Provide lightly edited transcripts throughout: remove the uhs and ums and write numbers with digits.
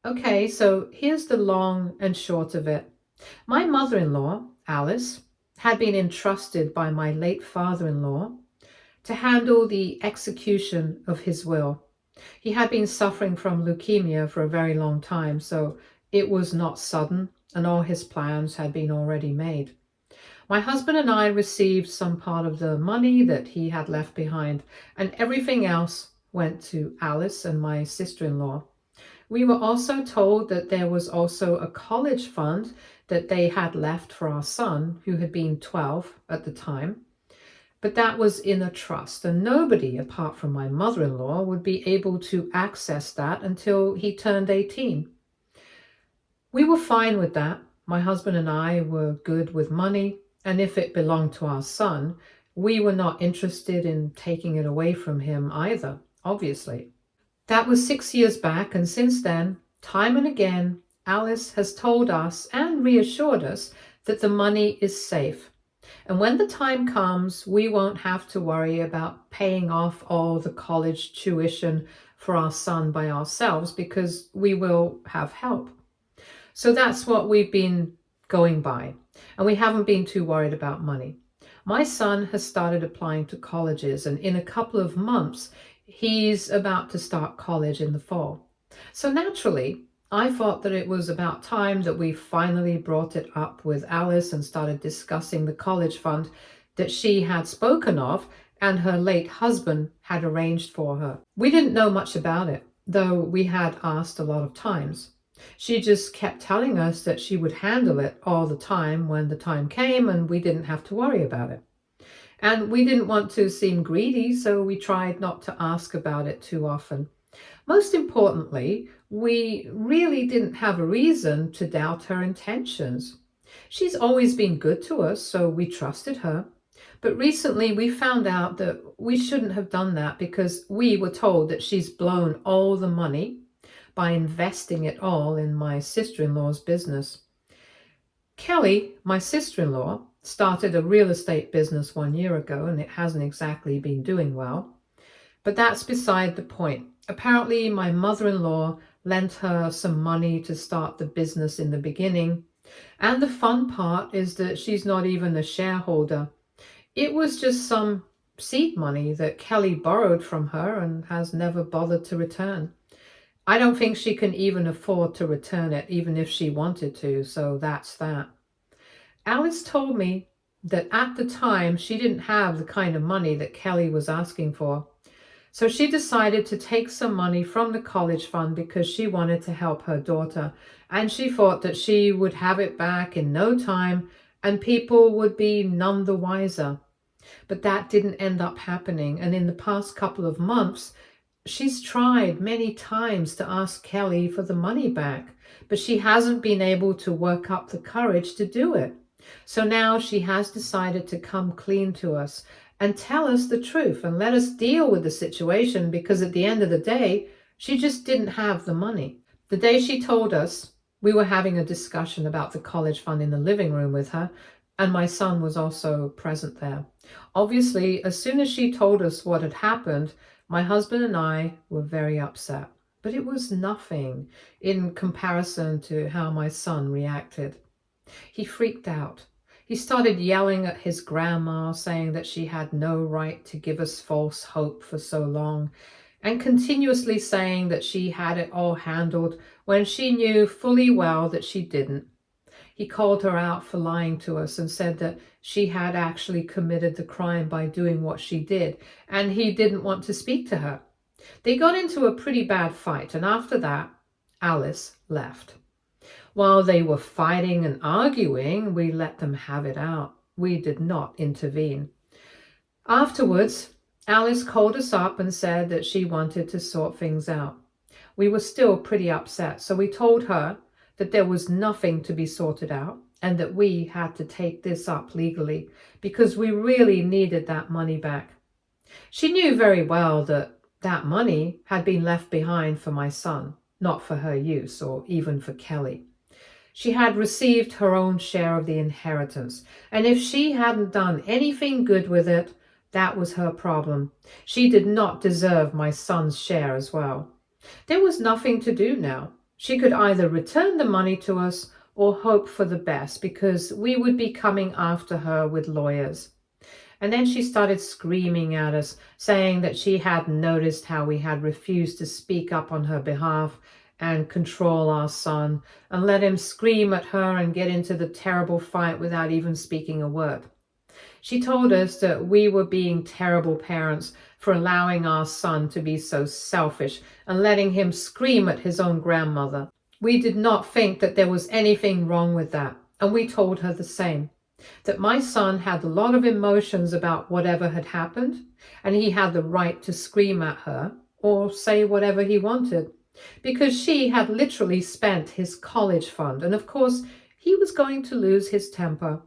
Okay, so here's the long and short of it. My mother-in-law, Alice, had been entrusted by my late father-in-law to handle the execution of his will. He had been suffering from leukemia for a very long time, so it was not sudden, and all his plans had been already made. My husband and I received some part of the money that he had left behind, and everything else went to Alice and my sister-in-law. We were also told that there was also a college fund that they had left for our son, who had been 12 at the time. But that was in a trust, and nobody apart from my mother-in-law would be able to access that until he turned 18. We were fine with that. My husband and I were good with money, and if it belonged to our son, we were not interested in taking it away from him either, obviously. That was 6 years back, and since then, time and again, Alice has told us and reassured us that the money is safe. And when the time comes, we won't have to worry about paying off all the college tuition for our son by ourselves because we will have help. So that's what we've been going by, and we haven't been too worried about money. My son has started applying to colleges, and in a couple of months, he's about to start college in the fall. So naturally, I thought that it was about time that we finally brought it up with Alice and started discussing the college fund that she had spoken of and her late husband had arranged for her. We didn't know much about it, though we had asked a lot of times. She just kept telling us that she would handle it all the time when the time came and we didn't have to worry about it. And we didn't want to seem greedy, so we tried not to ask about it too often. Most importantly, we really didn't have a reason to doubt her intentions. She's always been good to us, so we trusted her. But recently we found out that we shouldn't have done that because we were told that she's blown all the money by investing it all in my sister-in-law's business. Kelly, my sister-in-law, started a real estate business 1 year ago, and it hasn't exactly been doing well. But that's beside the point. Apparently, my mother-in-law lent her some money to start the business in the beginning. And the fun part is that she's not even a shareholder. It was just some seed money that Kelly borrowed from her and has never bothered to return. I don't think she can even afford to return it, even if she wanted to, so that's that. Alice told me that at the time she didn't have the kind of money that Kelly was asking for. So she decided to take some money from the college fund because she wanted to help her daughter, and she thought that she would have it back in no time and people would be none the wiser. But that didn't end up happening, and in the past couple of months, she's tried many times to ask Kelly for the money back, but she hasn't been able to work up the courage to do it. So now she has decided to come clean to us and tell us the truth and let us deal with the situation because at the end of the day, she just didn't have the money. The day she told us, we were having a discussion about the college fund in the living room with her, and my son was also present there. Obviously, as soon as she told us what had happened, my husband and I were very upset, but it was nothing in comparison to how my son reacted. He freaked out. He started yelling at his grandma, saying that she had no right to give us false hope for so long, and continuously saying that she had it all handled when she knew fully well that she didn't. He called her out for lying to us and said that she had actually committed the crime by doing what she did, and he didn't want to speak to her. They got into a pretty bad fight, and after that, Alice left. While they were fighting and arguing, we let them have it out. We did not intervene. Afterwards, Alice called us up and said that she wanted to sort things out. We were still pretty upset, so we told her that there was nothing to be sorted out and that we had to take this up legally because we really needed that money back. She knew very well that that money had been left behind for my son, not for her use or even for Kelly. She had received her own share of the inheritance, and if she hadn't done anything good with it, that was her problem. She did not deserve my son's share as well. There was nothing to do now. She could either return the money to us or hope for the best, because we would be coming after her with lawyers. And then she started screaming at us, saying that she had noticed how we had refused to speak up on her behalf and control our son, and let him scream at her and get into the terrible fight without even speaking a word. She told us that we were being terrible parents for allowing our son to be so selfish and letting him scream at his own grandmother. We did not think that there was anything wrong with that, and we told her the same, that my son had a lot of emotions about whatever had happened, and he had the right to scream at her or say whatever he wanted, because she had literally spent his college fund, and of course he was going to lose his temper.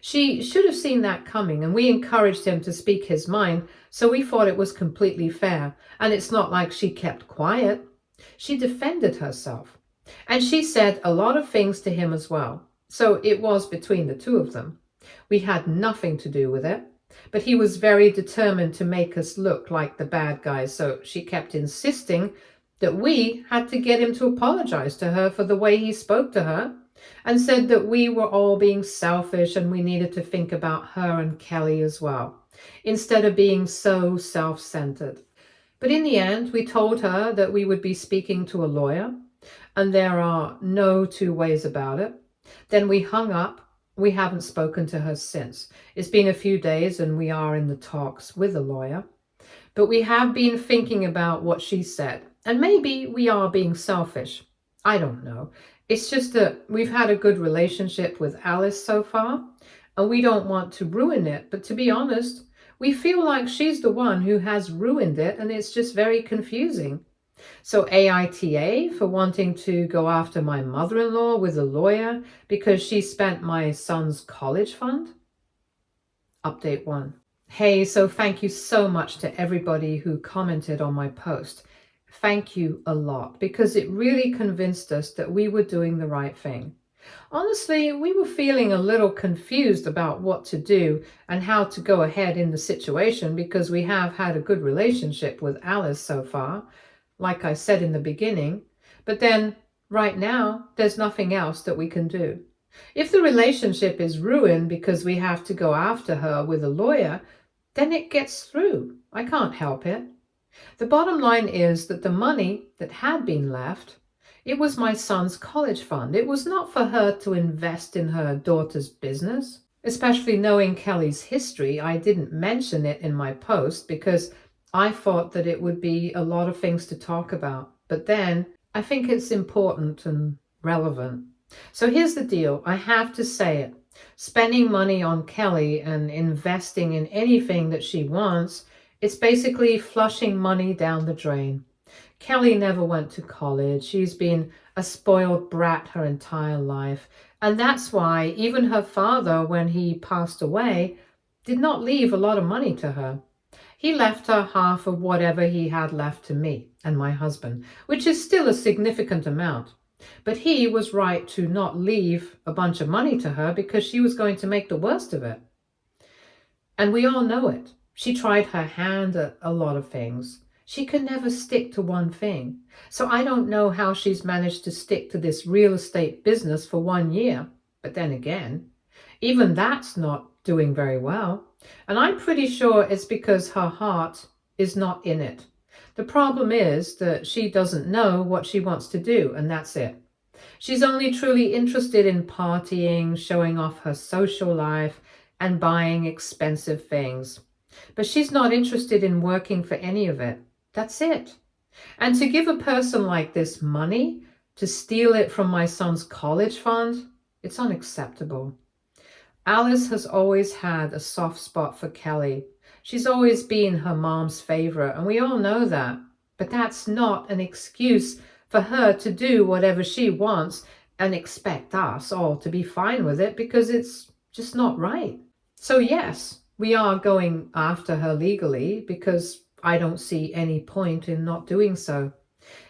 She should have seen that coming, and we encouraged him to speak his mind, so we thought it was completely fair. And it's not like she kept quiet. She defended herself. And she said a lot of things to him as well. So it was between the two of them. We had nothing to do with it, but he was very determined to make us look like the bad guys, so she kept insisting that we had to get him to apologize to her for the way he spoke to her, and said that we were all being selfish and we needed to think about her and Kelly as well, instead of being so self-centered. But in the end, we told her that we would be speaking to a lawyer, and there are no two ways about it. Then we hung up. We haven't spoken to her since. It's been a few days and we are in the talks with a lawyer. But we have been thinking about what she said, and maybe we are being selfish. I don't know. It's just that we've had a good relationship with Alice so far, and we don't want to ruin it. But to be honest, we feel like she's the one who has ruined it, and it's just very confusing. So AITA for wanting to go after my mother-in-law with a lawyer because she spent my son's college fund? Update 1. Hey, so thank you so much to everybody who commented on my post. Thank you a lot, because it really convinced us that we were doing the right thing. Honestly, we were feeling a little confused about what to do and how to go ahead in the situation, because we have had a good relationship with Alice so far, like I said in the beginning. But then, right now, there's nothing else that we can do. If the relationship is ruined because we have to go after her with a lawyer, then it gets through. I can't help it. The bottom line is that the money that had been left, it was my son's college fund. It was not for her to invest in her daughter's business. Especially knowing Kelly's history, I didn't mention it in my post because I thought that it would be a lot of things to talk about. But then I think it's important and relevant. So here's the deal. I have to say it. Spending money on Kelly and investing in anything that she wants, it's basically flushing money down the drain. Kelly never went to college. She's been a spoiled brat her entire life. And that's why even her father, when he passed away, did not leave a lot of money to her. He left her half of whatever he had left to me and my husband, which is still a significant amount. But he was right to not leave a bunch of money to her because she was going to make the worst of it. And we all know it. She tried her hand at a lot of things. She could never stick to one thing. So I don't know how she's managed to stick to this real estate business for 1 year. But then again, even that's not doing very well. And I'm pretty sure it's because her heart is not in it. The problem is that she doesn't know what she wants to do, and that's it. She's only truly interested in partying, showing off her social life, and buying expensive things. But she's not interested in working for any of it. That's it. And to give a person like this money, to steal it from my son's college fund, it's unacceptable. Alice has always had a soft spot for Kelly. She's always been her mom's favorite, and we all know that. But that's not an excuse for her to do whatever she wants and expect us all to be fine with it, because it's just not right. So yes, we are going after her legally, because I don't see any point in not doing so.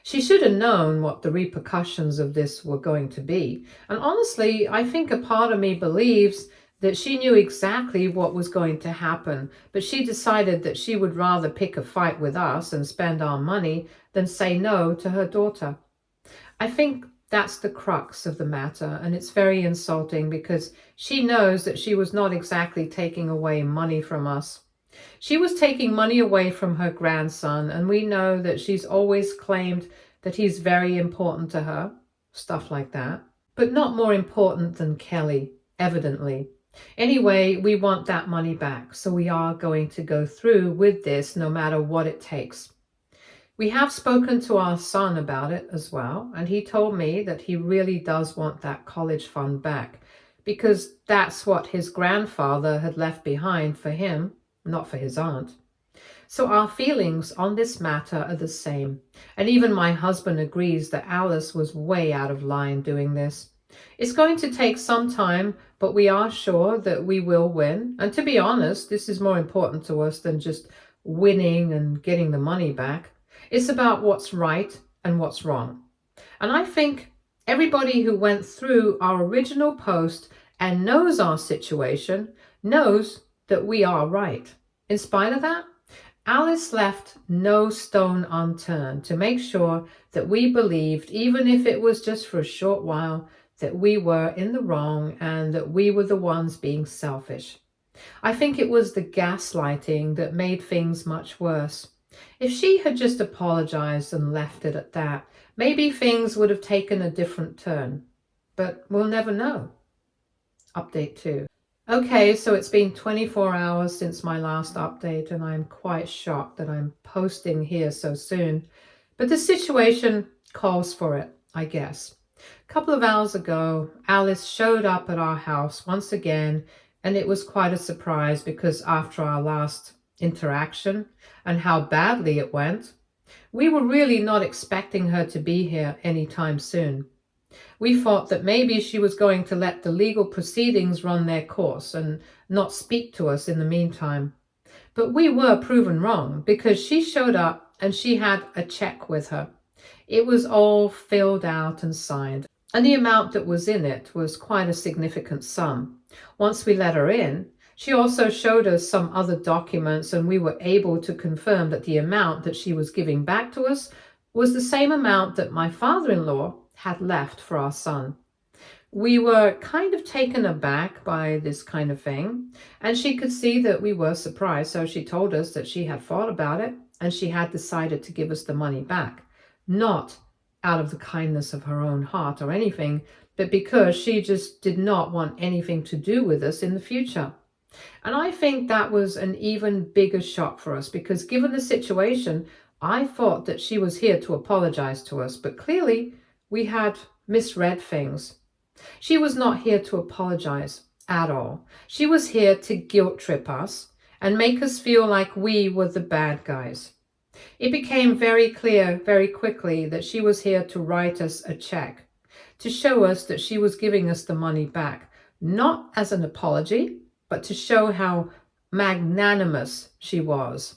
She should have known what the repercussions of this were going to be. And honestly, I think a part of me believes that she knew exactly what was going to happen, but she decided that she would rather pick a fight with us and spend our money than say no to her daughter. I think that's the crux of the matter, and it's very insulting because she knows that she was not exactly taking away money from us. She was taking money away from her grandson, and we know that she's always claimed that he's very important to her, stuff like that, but not more important than Kelly, evidently. Anyway, we want that money back, so we are going to go through with this no matter what it takes. We have spoken to our son about it as well, and he told me that he really does want that college fund back because that's what his grandfather had left behind for him, not for his aunt. So our feelings on this matter are the same, and even my husband agrees that Alice was way out of line doing this. It's going to take some time, but we are sure that we will win, and to be honest, this is more important to us than just winning and getting the money back. It's about what's right and what's wrong. And I think everybody who went through our original post and knows our situation knows that we are right. In spite of that, Alice left no stone unturned to make sure that we believed, even if it was just for a short while, that we were in the wrong and that we were the ones being selfish. I think it was the gaslighting that made things much worse. If she had just apologized and left it at that, maybe things would have taken a different turn. But we'll never know. Update 2. Okay, so it's been 24 hours since my last update, and I'm quite shocked that I'm posting here so soon. But the situation calls for it, I guess. A couple of hours ago, Alice showed up at our house once again, and it was quite a surprise because after our last interaction and how badly it went, we were really not expecting her to be here anytime soon. We thought that maybe she was going to let the legal proceedings run their course and not speak to us in the meantime. But we were proven wrong because she showed up and she had a check with her. It was all filled out and signed, and the amount that was in it was quite a significant sum. Once we let her in, she also showed us some other documents, and we were able to confirm that the amount that she was giving back to us was the same amount that my father-in-law had left for our son. We were kind of taken aback by this kind of thing, and she could see that we were surprised, so she told us that she had thought about it and she had decided to give us the money back, not out of the kindness of her own heart or anything, but because she just did not want anything to do with us in the future. And I think that was an even bigger shock for us because given the situation, I thought that she was here to apologize to us, but clearly we had misread things. She was not here to apologize at all. She was here to guilt trip us and make us feel like we were the bad guys. It became very clear very quickly that she was here to write us a check, to show us that she was giving us the money back, not as an apology, but to show how magnanimous she was.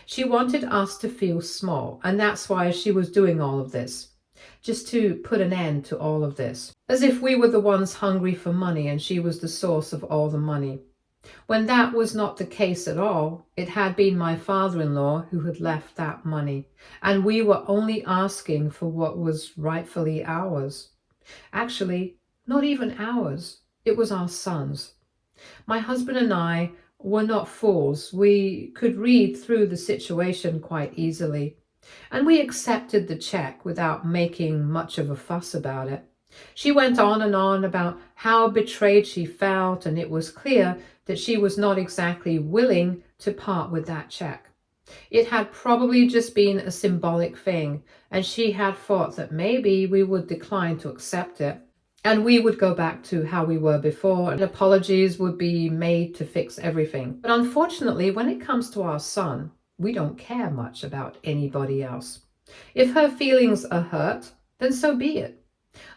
She wanted us to feel small, and that's why she was doing all of this, just to put an end to all of this, as if we were the ones hungry for money and she was the source of all the money. When that was not the case at all, it had been my father-in-law who had left that money, and we were only asking for what was rightfully ours. Actually, not even ours, it was our son's. My husband and I were not fools. We could read through the situation quite easily, and we accepted the check without making much of a fuss about it. She went on about how betrayed she felt, and it was clear that she was not exactly willing to part with that check. It had probably just been a symbolic thing, and she had thought that maybe we would decline to accept it, and we would go back to how we were before, and apologies would be made to fix everything. But unfortunately, when it comes to our son, we don't care much about anybody else. If her feelings are hurt, then so be it.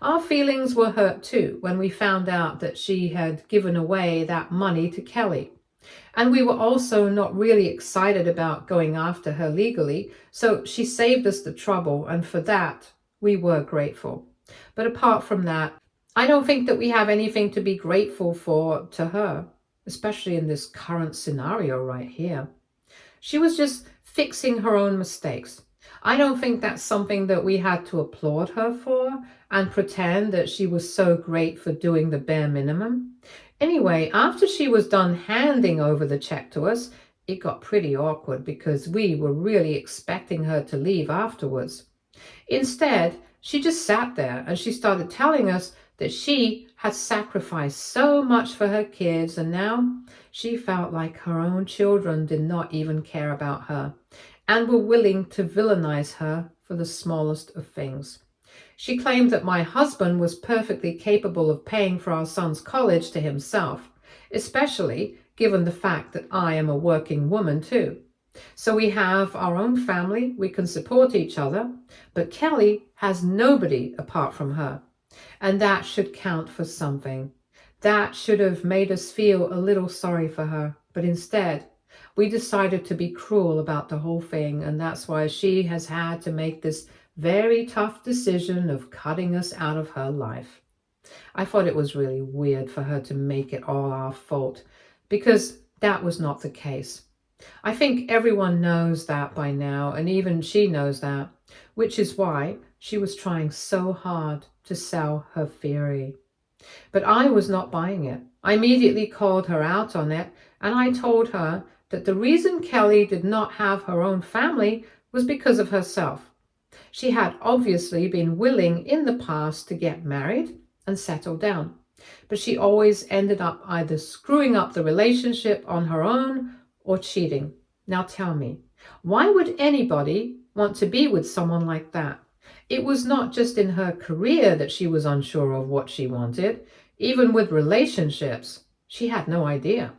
Our feelings were hurt too when we found out that she had given away that money to Kelly. And we were also not really excited about going after her legally, so she saved us the trouble, and for that, we were grateful. But apart from that, I don't think that we have anything to be grateful for to her, especially in this current scenario right here. She was just fixing her own mistakes, I don't think that's something that we had to applaud her for and pretend that she was so great for doing the bare minimum. Anyway, after she was done handing over the check to us, it got pretty awkward because we were really expecting her to leave afterwards. Instead, she just sat there and she started telling us that she had sacrificed so much for her kids and now she felt like her own children did not even care about her and were willing to villainize her for the smallest of things. She claimed that my husband was perfectly capable of paying for our son's college to himself, especially given the fact that I am a working woman too. So we have our own family, we can support each other, but Kelly has nobody apart from her. And that should count for something. That should have made us feel a little sorry for her, but instead, we decided to be cruel about the whole thing, and that's why she has had to make this very tough decision of cutting us out of her life. I thought it was really weird for her to make it all our fault, because that was not the case. I think everyone knows that by now, and even she knows that, which is why she was trying so hard to sell her theory. But I was not buying it. I immediately called her out on it, and I told her that the reason Kelly did not have her own family was because of herself. She had obviously been willing in the past to get married and settle down, but she always ended up either screwing up the relationship on her own or cheating. Now tell me, why would anybody want to be with someone like that? It was not just in her career that she was unsure of what she wanted. Even with relationships, she had no idea.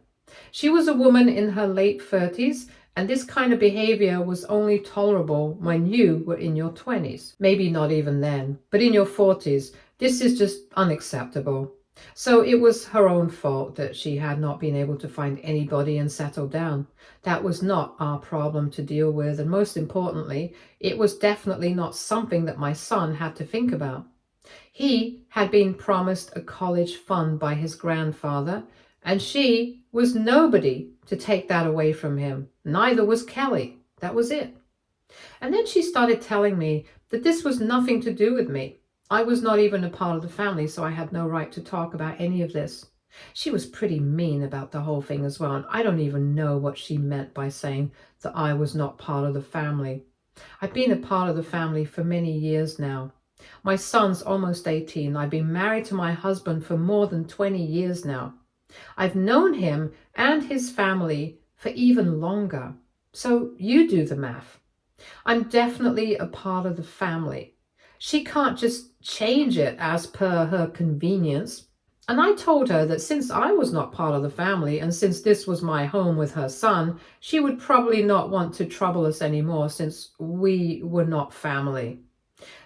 She was a woman in her late 30s, and this kind of behavior was only tolerable when you were in your 20s. Maybe not even then, but in your 40s, this is just unacceptable. So it was her own fault that she had not been able to find anybody and settle down. That was not our problem to deal with, and most importantly, it was definitely not something that my son had to think about. He had been promised a college fund by his grandfather, and she was nobody to take that away from him. Neither was Kelly. That was it. And then she started telling me that this was nothing to do with me. I was not even a part of the family, so I had no right to talk about any of this. She was pretty mean about the whole thing as well, and I don't even know what she meant by saying that I was not part of the family. I've been a part of the family for many years now. My son's almost 18. I've been married to my husband for more than 20 years now. I've known him and his family for even longer. So you do the math. I'm definitely a part of the family. She can't just change it as per her convenience. And I told her that since I was not part of the family and since this was my home with her son, she would probably not want to trouble us anymore since we were not family.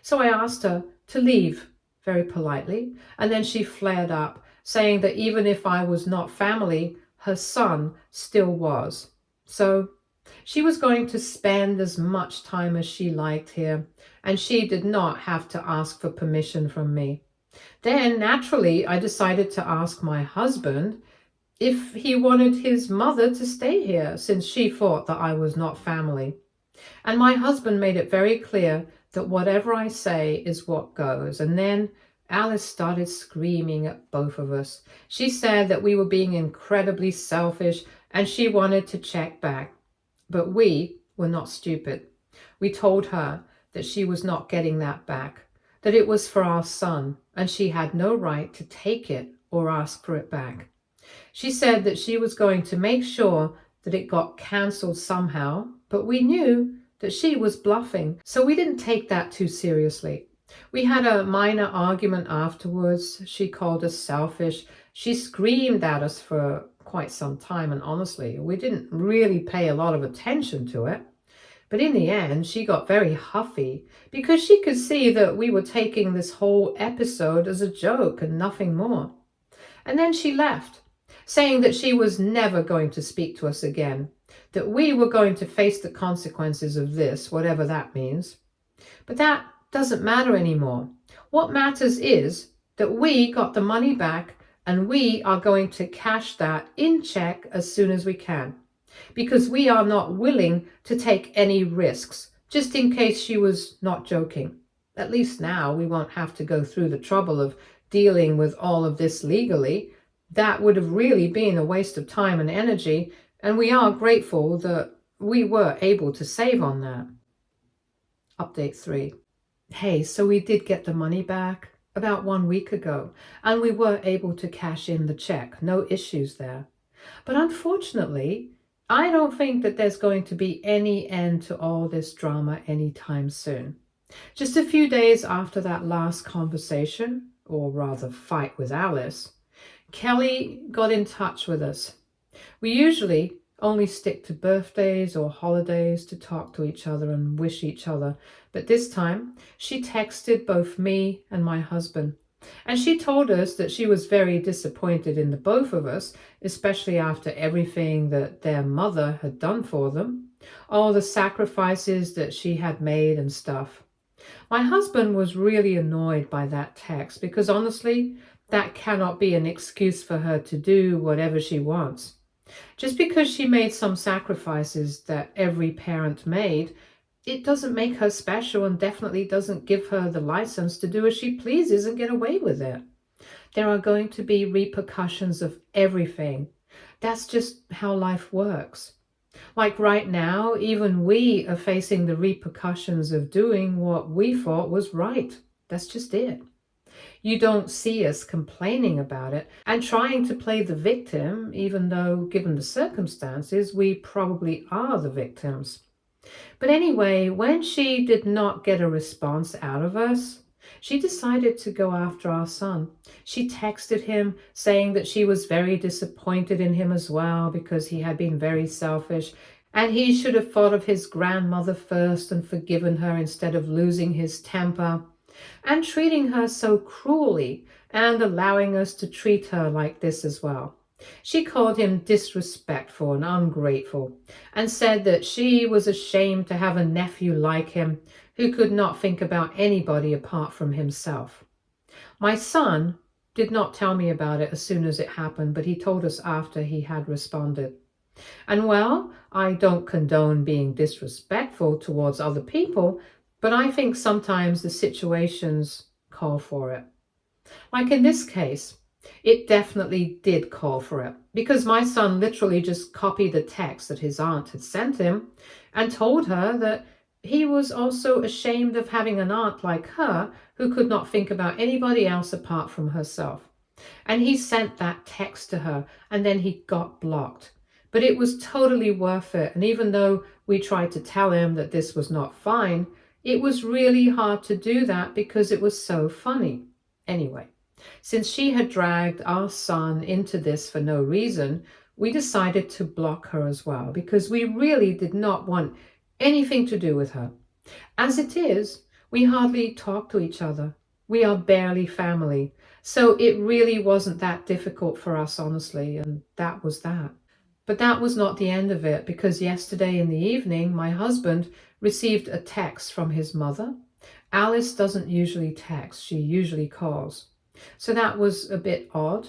So I asked her to leave very politely, and then she flared up, saying that even if I was not family, her son still was. So she was going to spend as much time as she liked here, and she did not have to ask for permission from me. Then, naturally, I decided to ask my husband if he wanted his mother to stay here, since she thought that I was not family. And my husband made it very clear that whatever I say is what goes. And then Alice started screaming at both of us. She said that we were being incredibly selfish and she wanted to check back. But we were not stupid. We told her that she was not getting that back, that it was for our son, and she had no right to take it or ask for it back. She said that she was going to make sure that it got cancelled somehow, but we knew that she was bluffing, so we didn't take that too seriously. We had a minor argument afterwards. She called us selfish. She screamed at us for quite some time, and honestly, we didn't really pay a lot of attention to it. But in the end, she got very huffy because she could see that we were taking this whole episode as a joke and nothing more. And then she left, saying that she was never going to speak to us again, that we were going to face the consequences of this, whatever that means. But that doesn't matter anymore. What matters is that we got the money back and we are going to cash that in check as soon as we can, because we are not willing to take any risks just in case she was not joking. At least now we won't have to go through the trouble of dealing with all of this legally. That would have really been a waste of time and energy, and we are grateful that we were able to save on that. Update 3. Hey, so we did get the money back about 1 week ago, and we were able to cash in the check. No issues there. But unfortunately, I don't think that there's going to be any end to all this drama anytime soon. Just a few days after that last conversation, or rather fight with Alice, Kelly got in touch with us. We usually only stick to birthdays or holidays to talk to each other and wish each other, but this time she texted both me and my husband. And she told us that she was very disappointed in the both of us, especially after everything that their mother had done for them, all the sacrifices that she had made and stuff. My husband was really annoyed by that text because honestly, that cannot be an excuse for her to do whatever she wants. Just because she made some sacrifices that every parent made, it doesn't make her special and definitely doesn't give her the license to do as she pleases and get away with it. There are going to be repercussions of everything. That's just how life works. Like right now, even we are facing the repercussions of doing what we thought was right. That's just it. You don't see us complaining about it and trying to play the victim, even though, given the circumstances, we probably are the victims. But anyway, when she did not get a response out of us, she decided to go after our son. She texted him saying that she was very disappointed in him as well because he had been very selfish and he should have thought of his grandmother first and forgiven her instead of losing his temper and treating her so cruelly and allowing us to treat her like this as well. She called him disrespectful and ungrateful and said that she was ashamed to have a nephew like him who could not think about anybody apart from himself. My son did not tell me about it as soon as it happened, but he told us after he had responded. And well, I don't condone being disrespectful towards other people, but I think sometimes the situations call for it. Like in this case, it definitely did call for it because my son literally just copied the text that his aunt had sent him and told her that he was also ashamed of having an aunt like her who could not think about anybody else apart from herself. And he sent that text to her and then he got blocked. But it was totally worth it. And even though we tried to tell him that this was not fine, it was really hard to do that because it was so funny. Anyway, since she had dragged our son into this for no reason, we decided to block her as well because we really did not want anything to do with her. As it is, we hardly talk to each other. We are barely family. So it really wasn't that difficult for us, honestly, and that was that. But that was not the end of it because yesterday in the evening, my husband received a text from his mother. Alice doesn't usually text, she usually calls. So that was a bit odd,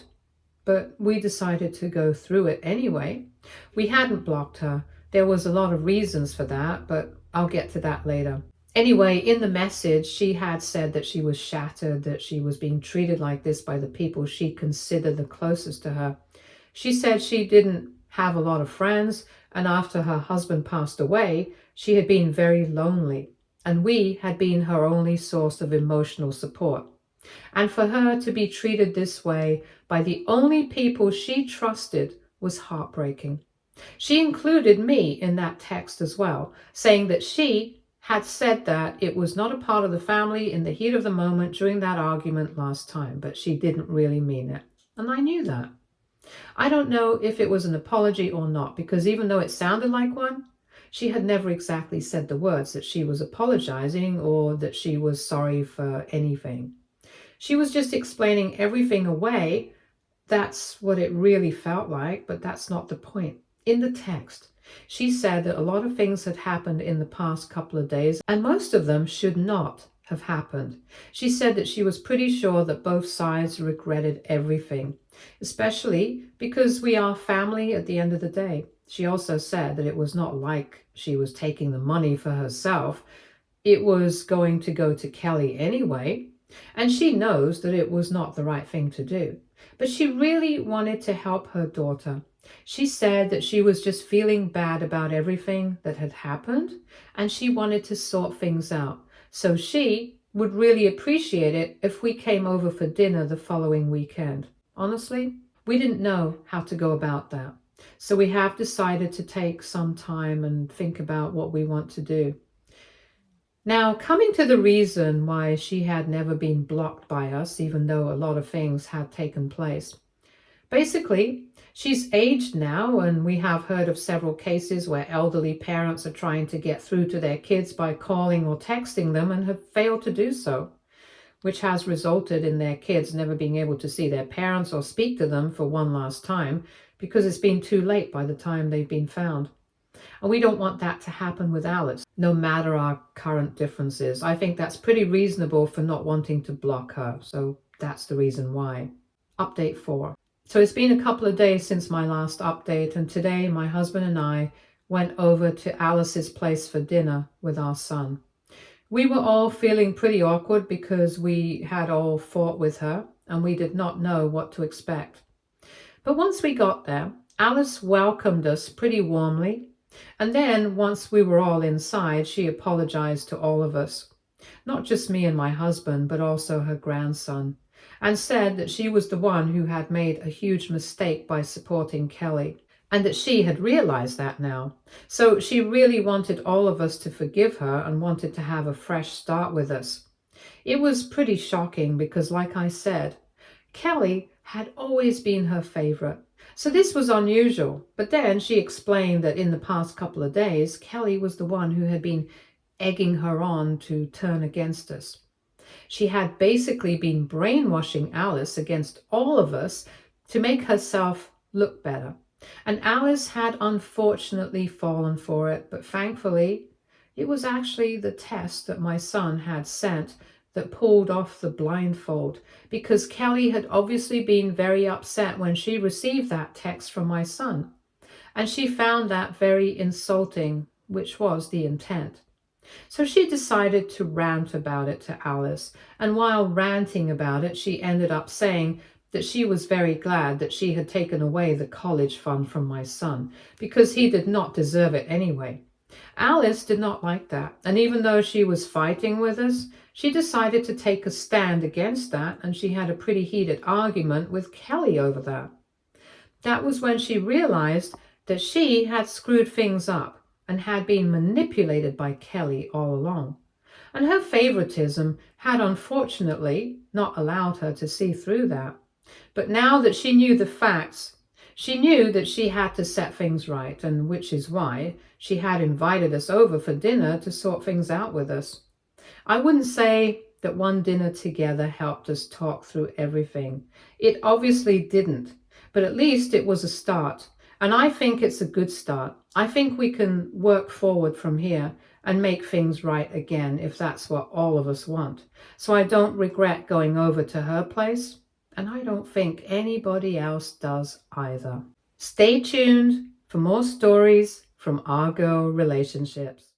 but we decided to go through it anyway. We hadn't blocked her. There was a lot of reasons for that, but I'll get to that later. Anyway, in the message, she had said that she was shattered, that she was being treated like this by the people she considered the closest to her. She said she didn't have a lot of friends, and after her husband passed away, she had been very lonely, and we had been her only source of emotional support. And for her to be treated this way by the only people she trusted was heartbreaking. She included me in that text as well, saying that she had said that it was not a part of the family in the heat of the moment during that argument last time, but she didn't really mean it. And I knew that. I don't know if it was an apology or not, because even though it sounded like one, she had never exactly said the words that she was apologizing or that she was sorry for anything. She was just explaining everything away. That's what it really felt like, but that's not the point. In the text, she said that a lot of things had happened in the past couple of days, and most of them should not have happened. She said that she was pretty sure that both sides regretted everything, especially because we are family at the end of the day. She also said that it was not like she was taking the money for herself. It was going to go to Kelly anyway, and she knows that it was not the right thing to do. But she really wanted to help her daughter. She said that she was just feeling bad about everything that had happened, and she wanted to sort things out. So she would really appreciate it if we came over for dinner the following weekend. Honestly, we didn't know how to go about that. So we have decided to take some time and think about what we want to do. Now, coming to the reason why she had never been blocked by us, even though a lot of things had taken place. Basically, she's aged now, and we have heard of several cases where elderly parents are trying to get through to their kids by calling or texting them and have failed to do so, which has resulted in their kids never being able to see their parents or speak to them for one last time because it's been too late by the time they've been found. And we don't want that to happen with Alice, no matter our current differences. I think that's pretty reasonable for not wanting to block her. So that's the reason why. Update 4. So it's been a couple of days since my last update, and today my husband and I went over to Alice's place for dinner with our son. We were all feeling pretty awkward because we had all fought with her and we did not know what to expect. But once we got there, Alice welcomed us pretty warmly. And then, once we were all inside, she apologized to all of us, not just me and my husband, but also her grandson, and said that she was the one who had made a huge mistake by supporting Kelly, and that she had realized that now. So she really wanted all of us to forgive her and wanted to have a fresh start with us. It was pretty shocking because, like I said, Kelly had always been her favorite. So this was unusual, but then she explained that in the past couple of days, Kelly was the one who had been egging her on to turn against us. She had basically been brainwashing Alice against all of us to make herself look better. And Alice had unfortunately fallen for it, but thankfully, it was actually the test that my son had sent that pulled off the blindfold, because Kelly had obviously been very upset when she received that text from my son, and she found that very insulting, which was the intent. So she decided to rant about it to Alice, and while ranting about it, she ended up saying that she was very glad that she had taken away the college fund from my son, because he did not deserve it anyway. Alice did not like that, and even though she was fighting with us, she decided to take a stand against that, and she had a pretty heated argument with Kelly over that. That was when she realized that she had screwed things up and had been manipulated by Kelly all along. And her favoritism had unfortunately not allowed her to see through that. But now that she knew the facts, she knew that she had to set things right, and which is why she had invited us over for dinner to sort things out with us. I wouldn't say that one dinner together helped us talk through everything. It obviously didn't, but at least it was a start. And I think it's a good start. I think we can work forward from here and make things right again if that's what all of us want. So I don't regret going over to her place, and I don't think anybody else does either. Stay tuned for more stories from our girl relationships.